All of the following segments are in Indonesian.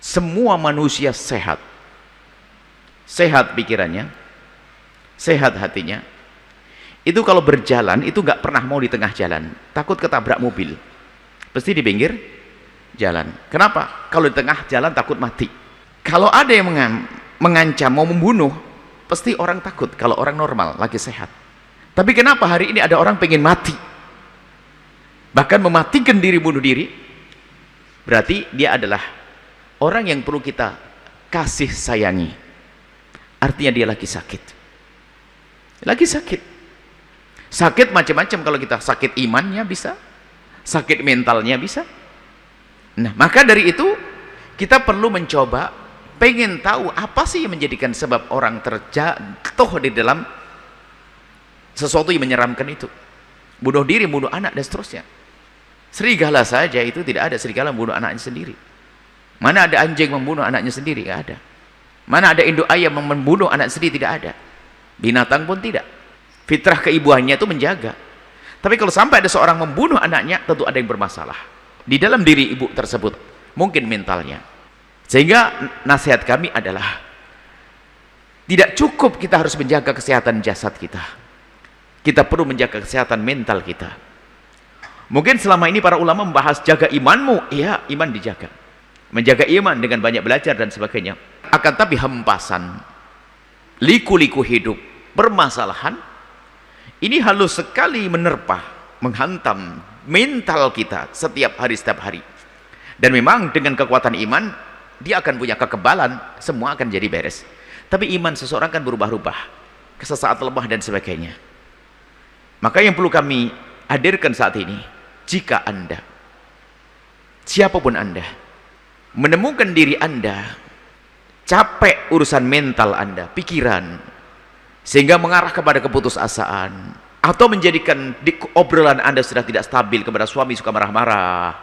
semua manusia sehat, sehat pikirannya, sehat hatinya, itu kalau berjalan itu nggak pernah mau di tengah jalan, takut ketabrak mobil, pasti di pinggir jalan. Kenapa? Kalau di tengah jalan takut mati. Kalau ada yang mengancam mau membunuh, pasti orang takut. Kalau orang normal lagi sehat. Tapi kenapa hari ini ada orang pengen mati, bahkan mematikan diri, bunuh diri? Berarti dia adalah orang yang perlu kita kasih sayangi. Artinya dia lagi sakit, lagi sakit. Sakit macam-macam. Kalau kita sakit imannya bisa, sakit mentalnya bisa. Nah, maka dari itu kita perlu mencoba, pengen tahu apa sih yang menjadikan sebab orang terjatuh di dalam sesuatu yang menyeramkan itu, bunuh diri, bunuh anak dan seterusnya. Serigala saja itu tidak ada serigala membunuh anaknya sendiri. Mana ada anjing membunuh anaknya sendiri? Tidak ada. Mana ada induk ayam membunuh anak sendiri? Tidak ada. Binatang pun tidak. Fitrah keibuannya itu menjaga. Tapi kalau sampai ada seorang membunuh anaknya, tentu ada yang bermasalah di dalam diri ibu tersebut, mungkin mentalnya. Sehingga nasihat kami adalah tidak cukup kita harus menjaga kesehatan jasad kita, kita perlu menjaga kesehatan mental kita. Mungkin selama ini para ulama membahas jaga imanmu, iya, iman dijaga, menjaga iman dengan banyak belajar dan sebagainya. Akan tapi hempasan, liku-liku hidup, permasalahan ini halus sekali menerpa, menghantam mental kita setiap hari. Dan memang dengan kekuatan iman, dia akan punya kekebalan, semua akan jadi beres. Tapi iman seseorang kan berubah-ubah, sesaat lemah dan sebagainya. Maka yang perlu kami hadirkan saat ini, jika Anda, siapapun Anda, menemukan diri Anda capek urusan mental Anda, pikiran, sehingga mengarah kepada keputusasaan, atau menjadikan obrolan Anda sudah tidak stabil, kepada suami suka marah-marah,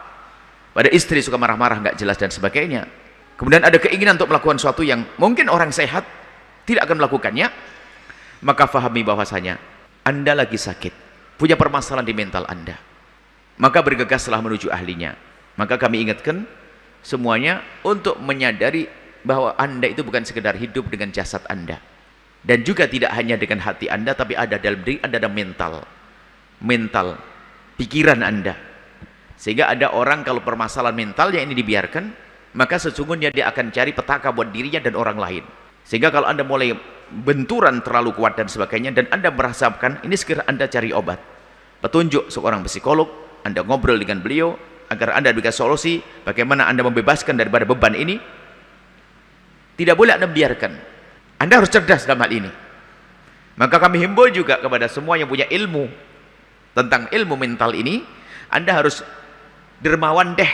pada istri suka marah-marah, nggak jelas dan sebagainya. Kemudian ada keinginan untuk melakukan sesuatu yang mungkin orang sehat tidak akan melakukannya, maka fahami bahwasanya Anda lagi sakit, punya permasalahan di mental Anda. Maka bergegaslah menuju ahlinya. Maka kami ingatkan semuanya untuk menyadari bahwa Anda itu bukan sekedar hidup dengan jasad Anda, dan juga tidak hanya dengan hati Anda, tapi ada dalam diri Anda, ada mental, pikiran Anda. Sehingga ada orang kalau permasalahan mentalnya ini dibiarkan, maka sesungguhnya dia akan cari petaka buat dirinya dan orang lain. Sehingga kalau Anda mulai benturan terlalu kuat dan sebagainya, dan Anda merasakan ini, segera Anda cari obat, petunjuk seorang psikolog, Anda ngobrol dengan beliau agar Anda diberikan solusi bagaimana Anda membebaskan daripada beban ini. Tidak boleh Anda biarkan. Anda harus cerdas dalam hal ini. Maka kami himbau juga kepada semua yang punya ilmu tentang ilmu mental ini, Anda harus dermawan deh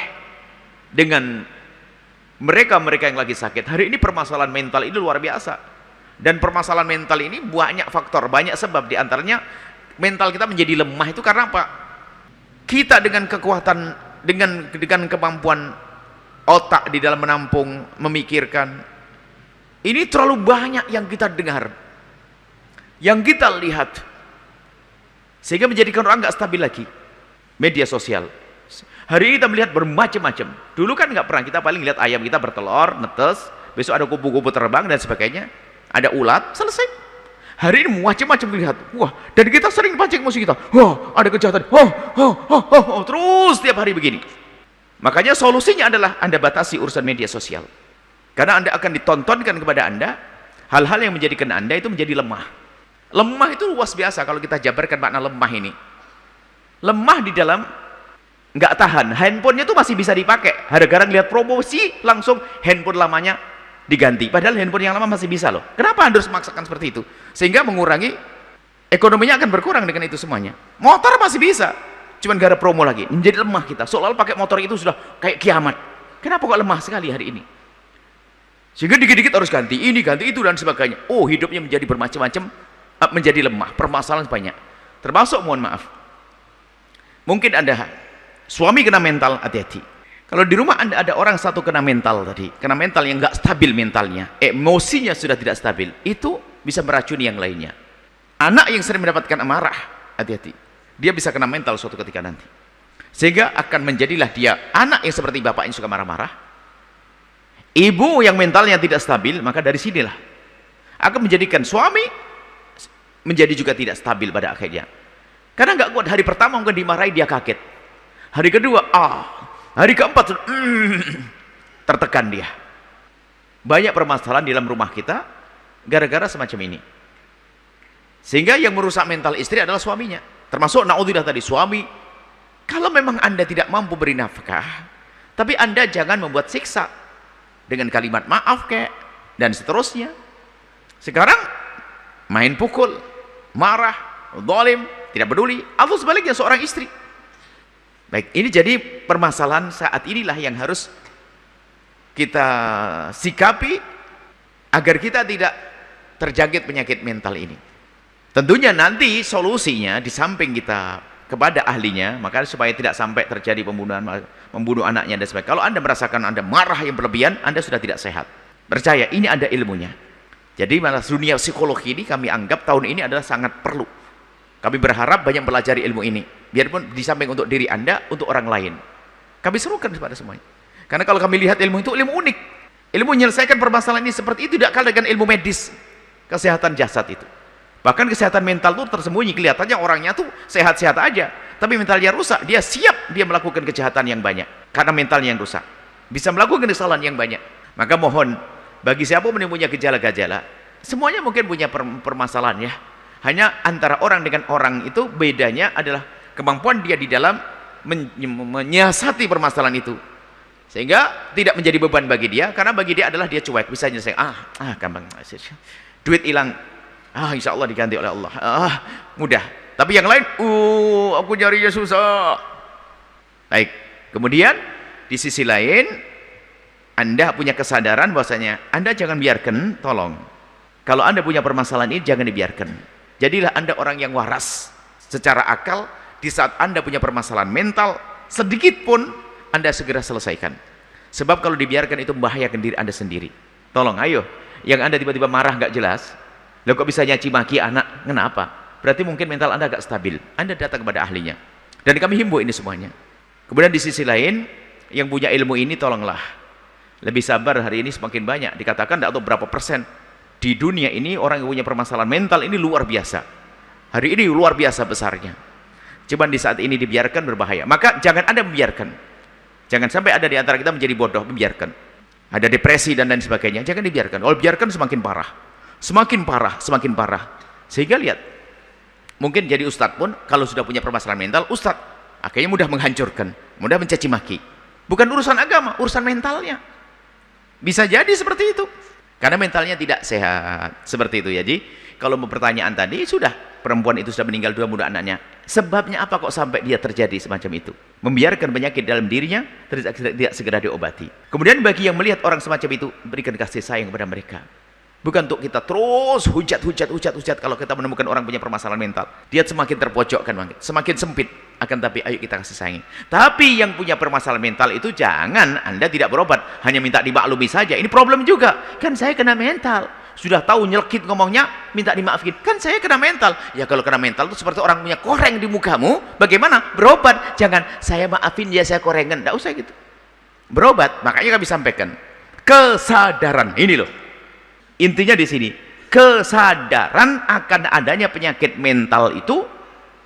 dengan mereka-mereka yang lagi sakit. Hari ini permasalahan mental ini luar biasa. Dan permasalahan mental ini banyak faktor, banyak sebab. Di antaranya mental kita menjadi lemah itu karena apa? Kita dengan kekuatan, dengan kemampuan otak di dalam menampung, memikirkan, ini terlalu banyak yang kita dengar, yang kita lihat, sehingga menjadikan orang nggak stabil lagi. Media sosial hari ini kita melihat bermacam-macam. Dulu kan nggak pernah, kita paling lihat ayam kita bertelur, netes, besok ada kupu-kupu terbang dan sebagainya, ada ulat, selesai. Hari ini macam-macam dilihat. Wah, dan kita sering pancing emosi kita. Wah, ada kejahatan. Terus tiap hari begini. Makanya solusinya adalah Anda batasi urusan media sosial. Karena Anda akan ditontonkan kepada Anda hal-hal yang menjadikan Anda itu menjadi lemah. Lemah itu luas biasa kalau kita jabarkan makna lemah ini. Lemah di dalam nggak tahan. Handphonenya itu masih bisa dipakai. Gara-gara lihat promosi langsung handphone lamanya diganti. Padahal handphone yang lama masih bisa loh. Kenapa Anda harus memaksakan seperti itu? Sehingga mengurangi, ekonominya akan berkurang dengan itu semuanya. Motor masih bisa, cuman gara promo lagi. Menjadi lemah kita. Seolah-olah pakai motor itu sudah kayak kiamat. Kenapa kok lemah sekali hari ini? Sehingga dikit-dikit harus ganti ini, ganti itu dan sebagainya. Oh, hidupnya menjadi bermacam-macam, menjadi lemah, permasalahan banyak. Termasuk, mohon maaf, mungkin Anda suami kena mental, hati-hati. Kalau di rumah Anda ada orang satu kena mental tadi, kena mental yang nggak stabil mentalnya, emosinya sudah tidak stabil, itu bisa meracuni yang lainnya. Anak yang sering mendapatkan amarah, hati-hati, dia bisa kena mental suatu ketika nanti. Sehingga akan menjadilah dia anak yang seperti bapak yang suka marah-marah, Ibu yang mentalnya tidak stabil, maka dari sinilah akan menjadikan suami menjadi juga tidak stabil pada akhirnya. Karena nggak kuat, hari pertama mungkin dimarahi dia kaget, hari kedua hari keempat tertekan dia. Banyak permasalahan di dalam rumah kita gara-gara semacam ini, sehingga yang merusak mental istri adalah suaminya. Termasuk naudzubillah tadi, suami kalau memang Anda tidak mampu beri nafkah, tapi Anda jangan membuat siksa dengan kalimat maaf kayak dan seterusnya. Sekarang main pukul, marah, zalim, tidak peduli, atau sebaliknya seorang istri. Baik, ini jadi permasalahan saat inilah yang harus kita sikapi agar kita tidak terjangkit penyakit mental ini. Tentunya nanti solusinya di samping kita kepada ahlinya, maka supaya tidak sampai terjadi pembunuhan, membunuh anaknya dan sebagainya. Kalau Anda merasakan Anda marah yang berlebihan, Anda sudah tidak sehat. Percaya, ini ada ilmunya. Jadi malah dunia psikologi ini kami anggap tahun ini adalah sangat perlu. Kami berharap banyak belajar ilmu ini, biarpun di samping untuk diri Anda, untuk orang lain. Kami serukan kepada semuanya. Karena kalau kami lihat ilmu itu ilmu unik, ilmu menyelesaikan permasalahan ini seperti itu tidak kalah dengan ilmu medis, kesehatan jasad itu. Bahkan kesehatan mental itu tersembunyi, kelihatannya orangnya tuh sehat-sehat aja, tapi mentalnya rusak. Dia siap dia melakukan kejahatan yang banyak karena mentalnya yang rusak, bisa melakukan kesalahan yang banyak. Maka mohon bagi siapa yang punya gejala-gejala, semuanya mungkin punya permasalahan ya. Hanya antara orang dengan orang itu bedanya adalah kemampuan dia di dalam menyiasati permasalahan itu, sehingga tidak menjadi beban bagi dia. Karena bagi dia adalah dia cuek, bisa nyelesaikan, gampang, duit hilang, insya Allah diganti oleh Allah, mudah. Tapi yang lain, aku nyarinya susah. Baik, kemudian di sisi lain Anda punya kesadaran bahwasanya Anda jangan biarkan, tolong, kalau Anda punya permasalahan ini jangan dibiarkan. Jadilah Anda orang yang waras secara akal. Di saat Anda punya permasalahan mental sedikit pun, Anda segera selesaikan. Sebab kalau dibiarkan itu membahayakan diri Anda sendiri. Tolong, ayo, yang Anda tiba-tiba marah nggak jelas, lo kok bisa nyaci maki anak, kenapa? Berarti mungkin mental Anda agak stabil. Anda datang kepada ahlinya, dan kami himbau ini semuanya. Kemudian di sisi lain, yang punya ilmu ini tolonglah lebih sabar. Hari ini semakin banyak, dikatakan tidak tahu berapa persen di dunia ini orang yang punya permasalahan mental ini luar biasa. Hari ini luar biasa besarnya. Cuman di saat ini dibiarkan berbahaya. Maka jangan Anda membiarkan. Jangan sampai ada di antara kita menjadi bodoh, membiarkan. Ada depresi dan lain sebagainya, jangan dibiarkan. Kalau biarkan semakin parah, semakin parah, semakin parah. Sehingga lihat, mungkin jadi ustadz pun kalau sudah punya permasalahan mental, ustadz akhirnya mudah menghancurkan, mudah mencaci maki. Bukan urusan agama, urusan mentalnya. Bisa jadi seperti itu, karena mentalnya tidak sehat. Seperti itu ya. Jadi kalau mau pertanyaan tadi, sudah perempuan itu sudah meninggal 2 muda anaknya, sebabnya apa kok sampai dia terjadi semacam itu? Membiarkan penyakit dalam dirinya tidak segera diobati. Kemudian bagi yang melihat orang semacam itu, berikan kasih sayang kepada mereka. Bukan untuk kita terus hujat kalau kita menemukan orang punya permasalahan mental. Dia semakin terpojokkan, semakin sempit. Akan tapi ayo kita kasih sayangi. Tapi yang punya permasalahan mental itu jangan Anda tidak berobat, hanya minta dimaklumi saja. Ini problem juga. Kan saya kena mental. Sudah tahu nyelkit ngomongnya, minta dimaafin. Kan saya kena mental. Ya kalau kena mental itu seperti orang punya koreng di mukamu. Bagaimana? Berobat. Jangan saya maafin ya, saya korengan. Tidak usah gitu. Berobat. Makanya kami sampaikan kesadaran. Ini loh. Intinya di sini, kesadaran akan adanya penyakit mental itu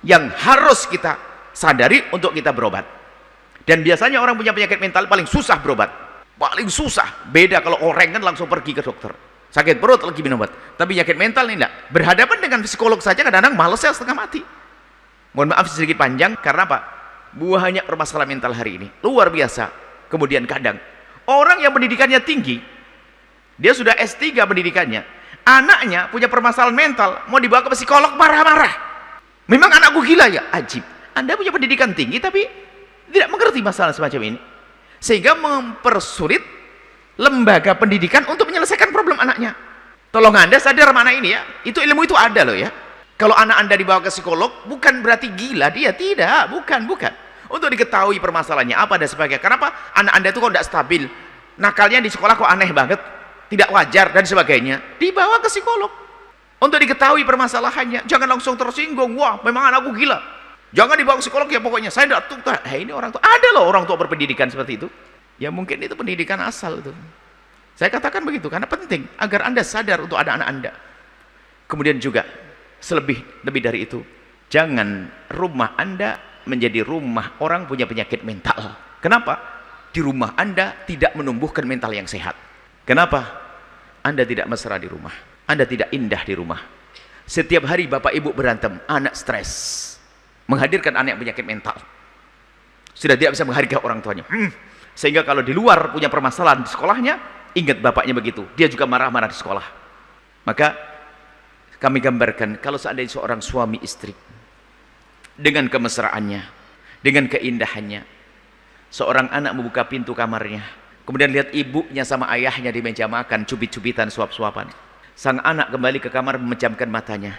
yang harus kita sadari untuk kita berobat. Dan biasanya orang punya penyakit mental paling susah berobat, paling susah. Beda kalau orang kan langsung pergi ke dokter, sakit perut lagi minum obat. Tapi penyakit mental ini enggak, berhadapan dengan psikolog saja kadang-kadang males ya, setengah mati. Mohon maaf sedikit panjang, karena apa? Banyak permasalahan mental hari ini luar biasa. Kemudian kadang orang yang pendidikannya tinggi, dia sudah S3 pendidikannya, anaknya punya permasalahan mental, mau dibawa ke psikolog marah-marah. Memang anakku gila ya? Ajib. Anda punya pendidikan tinggi tapi tidak mengerti masalah semacam ini, sehingga mempersulit lembaga pendidikan untuk menyelesaikan problem anaknya. Tolong Anda sadar mana ini ya, itu ilmu itu ada loh ya. Kalau anak Anda dibawa ke psikolog bukan berarti gila dia, tidak, bukan. Untuk diketahui permasalahannya apa dan sebagainya. Kenapa anak Anda itu kok tidak stabil, nakalnya di sekolah kok aneh banget, tidak wajar dan sebagainya, dibawa ke psikolog untuk diketahui permasalahannya. Jangan langsung tersinggung, wah memang anakku gila, jangan dibawa ke psikolog ya pokoknya, saya tidak tuh. Ini orang tua, ada loh orang tua berpendidikan seperti itu ya, mungkin itu pendidikan asal itu. Saya katakan begitu karena penting agar Anda sadar untuk anak-anak Anda. Kemudian juga lebih dari itu, jangan rumah Anda menjadi rumah orang punya penyakit mental. Kenapa? Di rumah Anda tidak menumbuhkan mental yang sehat. Kenapa? Anda tidak mesra di rumah, Anda tidak indah di rumah. Setiap hari bapak ibu berantem, anak stres, menghadirkan anak yang penyakit mental, sudah tidak bisa menghargai orang tuanya. Sehingga kalau di luar punya permasalahan di sekolahnya, ingat bapaknya begitu, dia juga marah-marah di sekolah. Maka kami gambarkan kalau seandainya seorang suami istri dengan kemesraannya, dengan keindahannya, seorang anak membuka pintu kamarnya, kemudian lihat ibunya sama ayahnya di meja makan, cubit-cubitan, suap-suapan. Sang anak kembali ke kamar memejamkan matanya.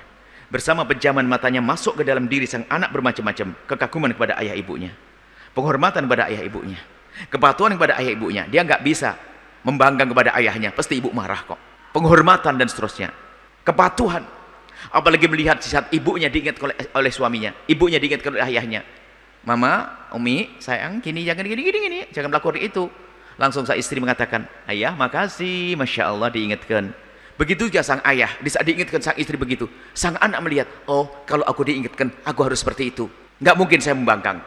Bersama pejaman matanya masuk ke dalam diri sang anak bermacam-macam kekaguman kepada ayah ibunya, penghormatan kepada ayah ibunya, kepatuhan kepada ayah ibunya. Dia nggak bisa membanggang kepada ayahnya, pasti ibu marah kok. Penghormatan dan seterusnya, kepatuhan. Apalagi melihat saat ibunya diingat oleh suaminya, ibunya diingat oleh ayahnya. Mama, Umi, sayang, gini, jangan gini, jangan melakukan itu. Langsung sang istri mengatakan, ayah, makasih, masya Allah diingatkan. Begitu juga sang ayah, di saat diingatkan sang istri begitu, sang anak melihat, oh, kalau aku diingatkan, aku harus seperti itu. Nggak mungkin saya membangkang.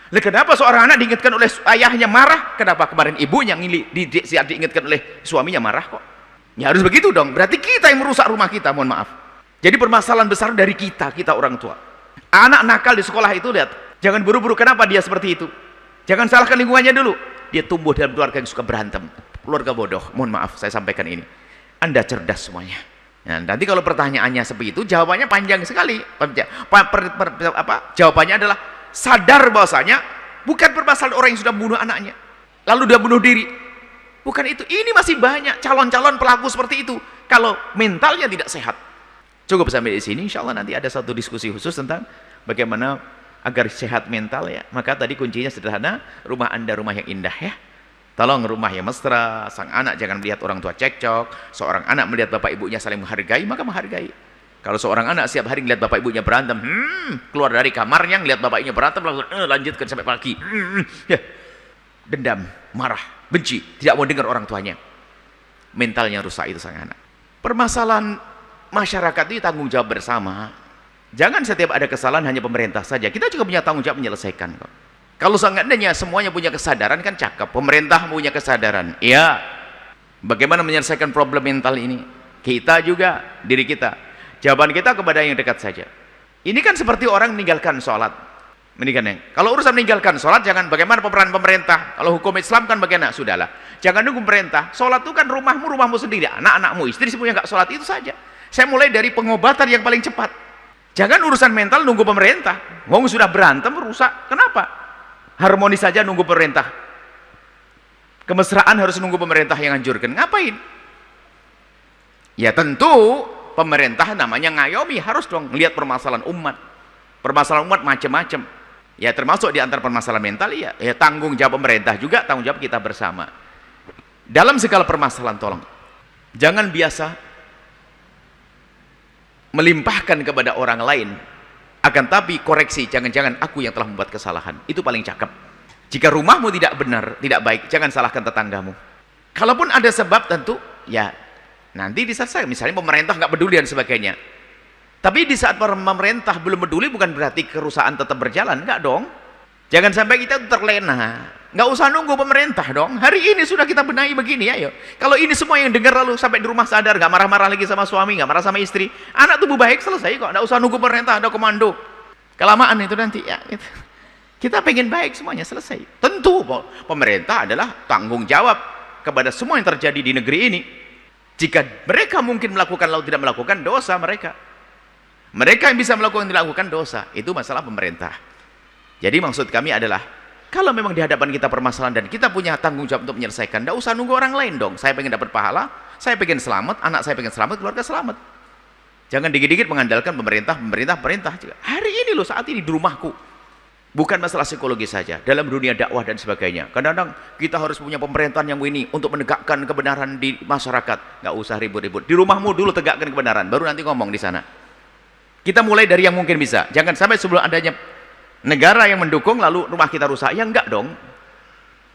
Lah kenapa seorang anak diingatkan oleh ayahnya marah? Kenapa kemarin ibunya di saat diingatkan oleh suaminya marah kok? Ya harus begitu dong. Berarti kita yang merusak rumah kita, mohon maaf. Jadi permasalahan besar dari kita orang tua. Anak nakal di sekolah itu, lihat, jangan buru-buru. Kenapa dia seperti itu? Jangan salahkan lingkungannya dulu. Dia tumbuh dalam keluarga yang suka berantem, keluarga bodoh. Mohon maaf saya sampaikan ini. Anda cerdas semuanya. Nah, nanti kalau pertanyaannya seperti itu, jawabannya panjang sekali. Jawabannya adalah sadar bahwasanya bukan permasalahan orang yang sudah membunuh anaknya, lalu dia bunuh diri. Bukan itu. Ini masih banyak calon-calon pelaku seperti itu. Kalau mentalnya tidak sehat. Cukup sampai di sini. Insya Allah nanti ada satu diskusi khusus tentang bagaimana agar sehat mental ya. Maka tadi kuncinya sederhana, rumah Anda rumah yang indah ya. Tolong rumah yang mesra, sang anak jangan melihat orang tua cekcok, seorang anak melihat bapak ibunya saling menghargai, maka menghargai. Kalau seorang anak setiap hari melihat bapak ibunya berantem, keluar dari kamarnya melihat bapak ibunya berantem, langsung lanjutkan sampai pagi. Ya. Dendam, marah, benci, tidak mau dengar orang tuanya. Mentalnya rusak itu sang anak. Permasalahan masyarakat itu tanggung jawab bersama. Jangan setiap ada kesalahan hanya pemerintah saja, kita juga punya tanggung jawab menyelesaikan kok. Kalau seandainya semuanya punya kesadaran kan cakep, pemerintah punya kesadaran, iya. Bagaimana menyelesaikan problem mental ini? Kita juga, diri kita. Jawaban kita kepada yang dekat saja. Ini kan seperti orang meninggalkan sholat. Kalau urusan meninggalkan sholat, jangan bagaimana peran pemerintah. Kalau hukum Islam kan bagaimana? Sudahlah. Jangan nunggu pemerintah. Sholat itu kan rumahmu sendiri. Anak-anakmu, istri semuanya nggak sholat, itu saja. Saya mulai dari pengobatan yang paling cepat. Jangan urusan mental nunggu pemerintah. Ngomong sudah berantem, rusak. Kenapa? Harmonis saja nunggu pemerintah. Kemesraan harus nunggu pemerintah yang anjurkan. Ngapain? Ya tentu pemerintah namanya ngayomi, harus dong lihat permasalahan umat. Permasalahan umat macam-macam. Ya termasuk di antara permasalahan mental ya tanggung jawab pemerintah juga, tanggung jawab kita bersama. Dalam segala permasalahan tolong jangan biasa melimpahkan kepada orang lain. Akan tapi koreksi, jangan-jangan aku yang telah membuat kesalahan. Itu paling cakep. Jika rumahmu tidak benar, tidak baik, jangan salahkan tetanggamu. Kalaupun ada sebab tentu, ya nanti diselesaikan. Misalnya pemerintah nggak peduli dan sebagainya. Tapi di saat pemerintah belum peduli bukan berarti kerusakan tetap berjalan, enggak dong. Jangan sampai kita terlena. Nggak usah nunggu pemerintah dong. Hari ini sudah kita benahi begini ya. Kalau ini semua yang dengar lalu sampai di rumah sadar, nggak marah-marah lagi sama suami, nggak marah sama istri, anak tubuh baik, selesai kok. Nggak usah nunggu pemerintah ada komando. Kelamaan itu nanti ya. Gitu. Kita pengen baik semuanya selesai. Tentu pemerintah adalah tanggung jawab kepada semua yang terjadi di negeri ini. Jika mereka mungkin melakukan lalu tidak melakukan, dosa mereka. Mereka yang bisa melakukan tidak melakukan dosa, itu masalah pemerintah. Jadi maksud kami adalah kalau memang di hadapan kita permasalahan dan kita punya tanggung jawab untuk menyelesaikan, tidak usah nunggu orang lain dong. Saya pengen dapat pahala, saya pengen selamat, anak saya pengen selamat, keluarga selamat. Jangan dikit-dikit mengandalkan pemerintah juga. Hari ini loh, saat ini di rumahku. Bukan masalah psikologi saja, dalam dunia dakwah dan sebagainya. Kadang-kadang kita harus punya pemerintahan yang ini untuk menegakkan kebenaran di masyarakat. Nggak usah ribut-ribut. Di rumahmu dulu tegakkan kebenaran, baru nanti ngomong di sana. Kita mulai dari yang mungkin bisa. Jangan sampai sebelum adanya negara yang mendukung lalu rumah kita rusak. Ya enggak dong.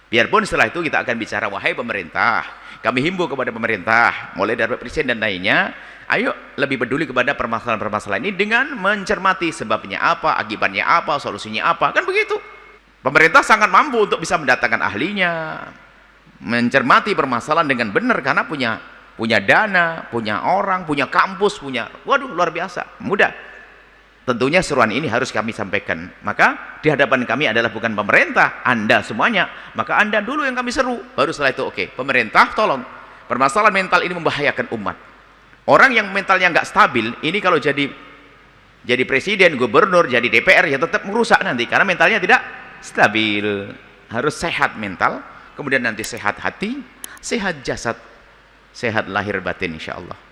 Biarpun setelah itu kita akan bicara, wahai pemerintah, kami himbau kepada pemerintah, mulai dari presiden dan lainnya, ayo lebih peduli kepada permasalahan-permasalahan ini dengan mencermati sebabnya apa, akibatnya apa, solusinya apa, kan begitu. Pemerintah sangat mampu untuk bisa mendatangkan ahlinya, mencermati permasalahan dengan benar karena punya dana, punya orang, punya kampus, waduh luar biasa, mudah. Tentunya seruan ini harus kami sampaikan. Maka di hadapan kami adalah bukan pemerintah, Anda semuanya. Maka Anda dulu yang kami seru. Baru setelah itu oke, pemerintah tolong. Permasalahan mental ini membahayakan umat. Orang yang mentalnya nggak stabil, ini kalau jadi presiden, gubernur, jadi DPR ya tetap merusak nanti karena mentalnya tidak stabil. Harus sehat mental, kemudian nanti sehat hati, sehat jasad, sehat lahir batin insyaallah.